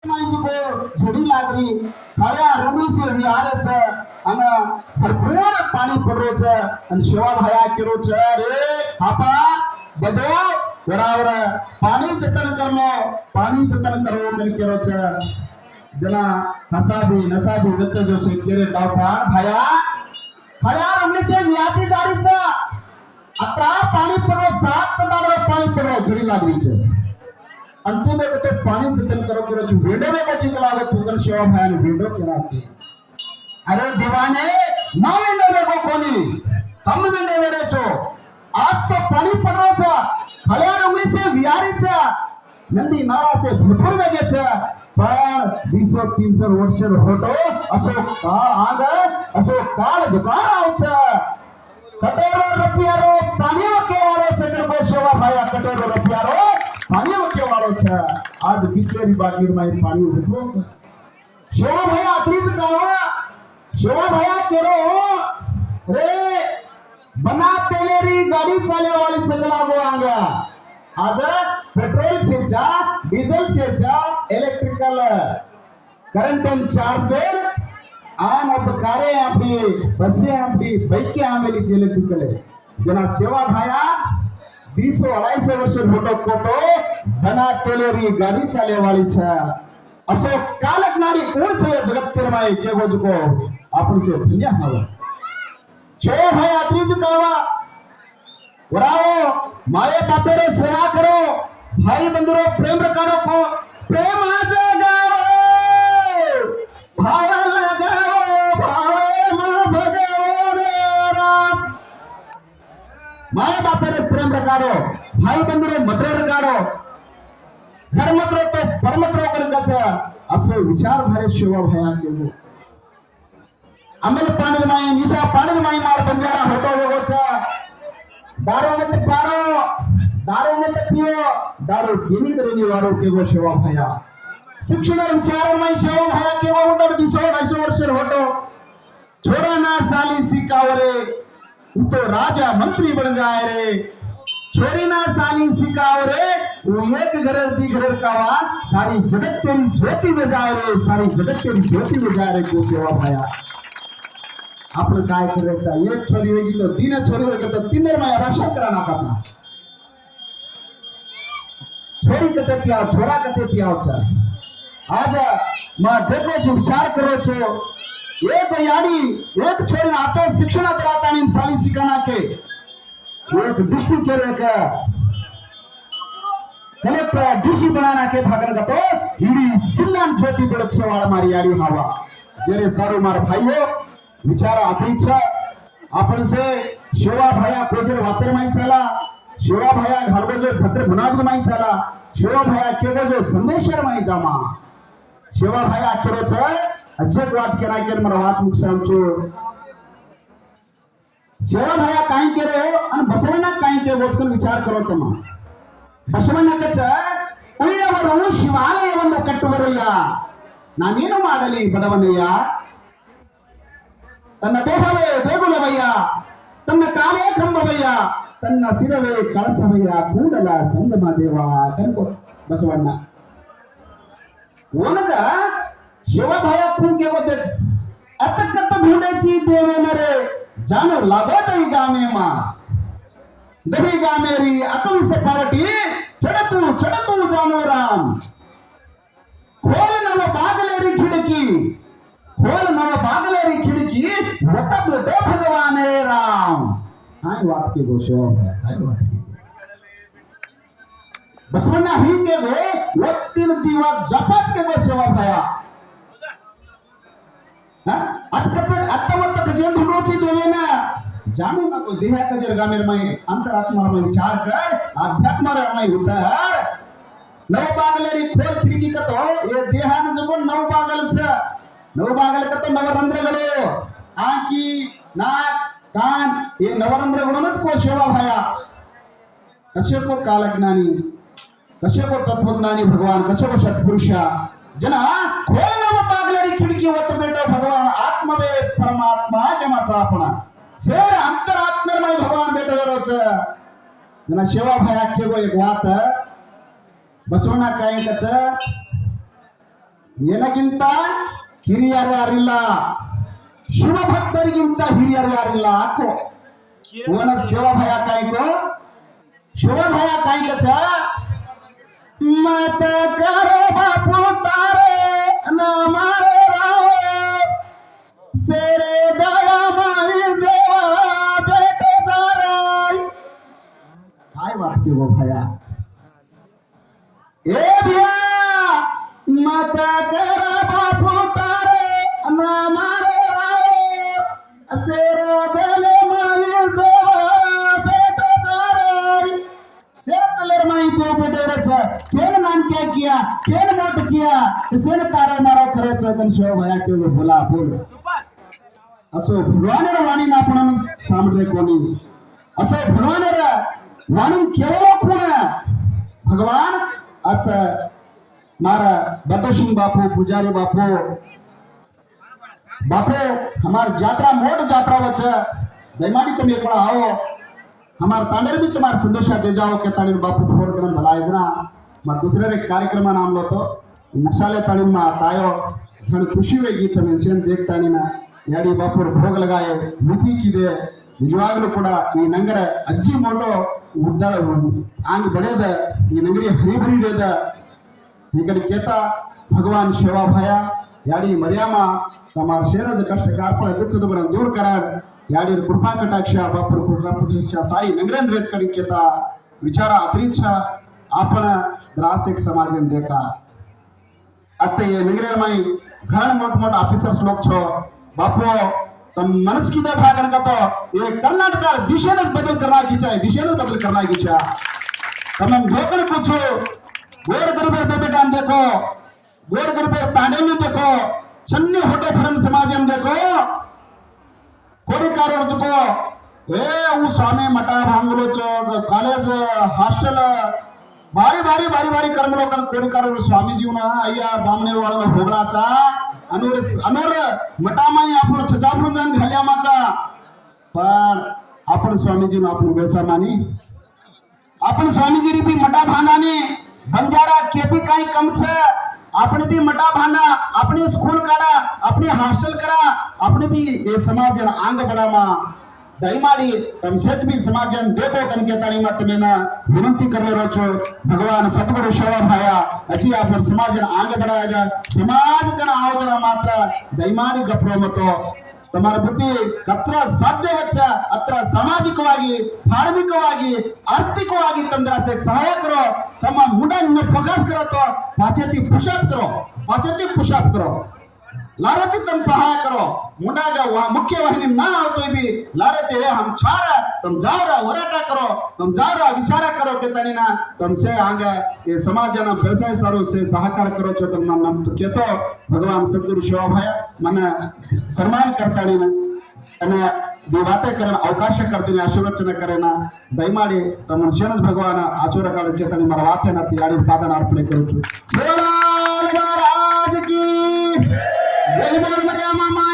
झड़ी लागरी हळ्या रमणी से विहार छ अन भरपूर पाणी पडरो छ अन सेवा भाया केरो छ रे आपा बदो बराबर पाणी जतन करो कन केरो छ जना हसाबी नसाबी दत्त जो से केरे दावसार भाया हळ्या रमणी से विहाती जारी छ अत्रा पाणी पडरो 7 दाडो पाणी पडरो झड़ी लागरी छ अंतु देखो तो पानी जतन करो करो जो विंडो में बच्चे को लागो तू कर सेवा भाई ने विंडो के राते अरे दीवाने ना विंडो में को कोनी तम विंडो में रे छो आज तो पानी पड़ रहा था हळ्या रमणी से विहारी छ नंदी नाला से भरपूर वेगे छ पण 200-300 वर्ष होतो असो काळ आग असो काळ दुकान आव छ कटोरो रुपयारो पानी के वाले चक्र को सेवा भाई कटोरो रुपयारो पानी के वालो छ आज बिस्लेरी बाटली में पानी उठलो छ सेवा भैया अत्रीच कावा सेवा भैया केरो रे बना तेलेरी गाड़ी चाले वाली चगला गो आंगा आज पेट्रोल छे जा डीजल छे जा इलेक्ट्रिकल करंट एंड चार्ज दे आम अब कारे आपली बसे आपली बाइक आमेली इलेक्ट्रिकल जना सेवा भैया 200-250 वर्ष मोटो कोतो बना तेलेरी गाड़ी चाले वाली छ असो कालक नारी कोण छे जगत चरमाई के गोजको आपण से धन्य हवा छे भाई आत्रीज कावा वराओ माये बापे रे सेवा करो भाई बंधुरो प्रेम रकारो को प्रेम आज गाओ भाव लगाओ भावे मा भगवान राम माये बापे रे प्रेम रकारो भाई बंधुरो मत्र रकारो घर मत्र तो परमत्र कर गचा असो विचार धारे सेवा भया केगो अमल पाणी माई निशा पाणी माई मार बंजारा होतो गोचा दारू मत पियो दारू गिनी करेनी वारो केगो सेवा भया शिक्षण विचार माई सेवा भया केगो उदर 200-250 वर्ष होतो छोरा ना साली सिकावरे तो राजा मंत्री बन जाए रे छोरी ना साली सिकावरे वो एक घर दी घर कावा सारी जगत तेरी ज्योति में जाए रे सारी जगत तेरी ज्योति में जाए रे को सेवा भया आपण काय करायचा एक छोरी होगी तो 3 छोरी होगी तो 3 में भाषा कराना का छोरी कते क्या छोरा कते क्या होचा आज मा देखो जो विचार करो छो एक यानी एक छोरी आचो शिक्षण कराता नहीं साली सिखाना के एक दृष्टि के लेकर कलेक्टर डीसी बनाना के भागन का तो हिडी जिल्लान ज्योति बेळचे वाला मारी यारी हवा जेरे सारू मार भाईओ विचारा अपेक्षा आपण से सेवा भाया कोजर वातर माई चला सेवा भाया घालगो जो भद्र बुनाद माई चला सेवा भाया केगो जो संदेशर माई जामा सेवा भाया केरो छ अजक वात केरा केर मरा वात मुक्साम छो सेवा भाया काई केरो अन बसवना काई के वोचकन विचार करो तमा ಬಸವಣ್ಣ ಕಚ್ಚ ಉಳ್ಳವರು ಶಿವಾಲಯವನ್ನು ಕಟ್ಟುವರಯ್ಯ ನಾನೇನು ಮಾಡಲಿ ಬಡವನಯ್ಯ ತನ್ನ ದೇಹವೇ ದೇಗುಲವಯ್ಯ ತನ್ನ ಕಾಲೇ ಕಂಬವಯ್ಯ ತನ್ನ ಶಿರವೇ ಕಳಸವಯ್ಯ ಕೂಡಲ ಸಂಗಮ ದೇವ ಕನಕೋ ಬಸವಣ್ಣ ಓನಜ ಶಿವಭಯ ಕುಂಕೆ ಗೊತ್ತೆ ಅತ್ತಕ್ಕತ್ತ ढूंढायची देवेनरे जानो लागत ಈ गामेमा दही गामेरी अकल से पावटी चढ़तू जानो राम खोल नव बागलेरी खिड़की वतब दे भगवान राम काय बात के गोशो है काय बात के बसवण्णा ही के गो वत्तीन दिवा जपाच के गो सेवा भया हां अत्तवत्त कसे ढूंढोची देवेना जानू ना को देहा कजर गामेर माई अंतरात्मा में विचार कर अध्यात्म रे माई उतर नव बागलेरी खोल खिड़की का तो ये देहान जको नव बागल का तो नवरंध्रಗಳು आंखी नाक कान ये नवरंध्रಗಳनच को सेवा भया कसे को कालज्ञानी कसे को तत्वज्ञानी भगवान कसे को सत्पुरुषा जना खोल नव बागलेरी खिड़की वत बेटो भगवान आत्मवे परमात्मा के माचा अपना शेर अंतरात्मा में भगवान बेटा वरोच जना सेवा भया केगो एक बात बसवना काय कच ಏನಕ್ಕಿಂತ ಹಿರಿಯರು ಯಾರಿಲ್ಲ, ಶಿವಭಕ್ತರಿಗಿಂತ ಹಿರಿಯರು ಯಾರಿಲ್ಲ. ಹಾಕೋ ಓನ ಸೇವಾ ಭಯ ಕಾಯ್ಕೋ, ಶಿವ ಭಯ ಕಾಯ್ಕಚ मत करो बापू तारे न मारे राहे सेरे दया मारी देवा बेटे तारे. काय बात की वो भैया, ए भैया मत करो बापू तारे न मारे राहे सेरे दया मारी देवा बेटे तारे. सेरतलेर माहिती बेटे रचा केन नानक्या किया केन मोठ किया सेन तारे मारो खरच कन शिव भया के बोला बोल. असो भगवानर वाणीन आपण सामरे कोणी, असो भगवानर वाणीन केवळ कोण भगवान अत मारा बतो सिंह बापू पुजारी बापू बापू हमार यात्रा मोट यात्रा वच दयमाडी तुम एक बार आओ हमार तांडेर भी तुम्हार संदेशा दे जाओ के ताणी बापू फोन करन भलाय जना मग दुसरे रे कार्यक्रम नामलो तो नक्षाले ताणी मा तायो थण खुशी वेगी तमे सेन देखतानी ना याडी बापूर भोग लगाए मिथि किदे निजवागलू ಕೂಡ ಈ ನಂಗರ ಅಜ್ಜಿ ಮೊಂಡೋ ಉದ್ದಾರ ಆಂग ಬಡೆದ ಈ ನಂಗರಿ ಹರಿಭರಿ ರೇದ ಈಕಡೆ ಕೇತಾ भगवान सेवा भया याडी मर्यामा तमार शेरज कष्ट कारपळ दुःख दुबळ दूर कराड याडी कृपा कटाक्ष बापूर कृपा प्रतिष्ठा सारी नगरन रेत करी केता विचारा अतिरिच्छा आपण ग्रास एक समाजन देखा अत्ते ये नगरेर माई घण मोट मोट ऑफिसर्स लोग छो बापू तम मनस किदे भागन का तो ये कर्नाटक दिशेने बदल करना की चाहे दिशेने बदल करना की चाहे तम धोकर पूछो गोर गरीबर बेबेटान देखो गोर गरीबर तांडेनी देखो चन्नी होटे फरन समाजन देखो कोरी कारोड देखो ए उ स्वामी मठा भांगलो च कॉलेज हॉस्टल बारी बारी बारी बारी कर्मलो कन कोरी कारोड स्वामी जीवना अय्या बामणे वाळा भोगळाचा अनूर अनूर मठामाई आपण छजापरून जाऊन घाल्या माचा पण आपण स्वामीजी आपण बेसा मानी आपण स्वामीजी भी मठा भांगाने बंजारा खेती काही कम छ आपण भी मठा भांगा अपने स्कूल काढा अपने हॉस्टल करा अपने भी ये समाज आंग बडामा दयमाडी तम सच भी समाजन देखो कन के तारी मत में ना विनंती करले रोचो भगवान सतगुरु सेवा भाया अची आपण समाजन आंग बडाया समाज कन आवजरा मात्र दयमाडी गप्रो मतो तमार बुद्धि कत्र साध्य वच्च अत्र सामाजिकವಾಗಿ धार्मिकವಾಗಿ आर्थिकವಾಗಿ तंद्रा से सहाय करो तम मुंडन फोकस करो तो पाचेती पुशअप करो लारती तम सहाय करो मुंडा का मुख्य वाहिनी ना हो तो भी लारते रे हम छारा तुम जाओ होराटा करो तुम जाओ विचार करो के तनी ना तुम से आगे ये समाज ना व्यवसाय सारो से सहकार करो चो तुम नम तो केतो भगवान सद्गुरु सेवा भाया मन सम्मान करता नी ना અને दी बातें करन अवकाश करते आशीर्वचन करेना दयमाडी तम शेनज भगवान आचूर काढ के तनी मारा वाते ना ती आडी पादन अर्पणे करू छु. सेवालाल महाराज की जय बोल मर्यामा.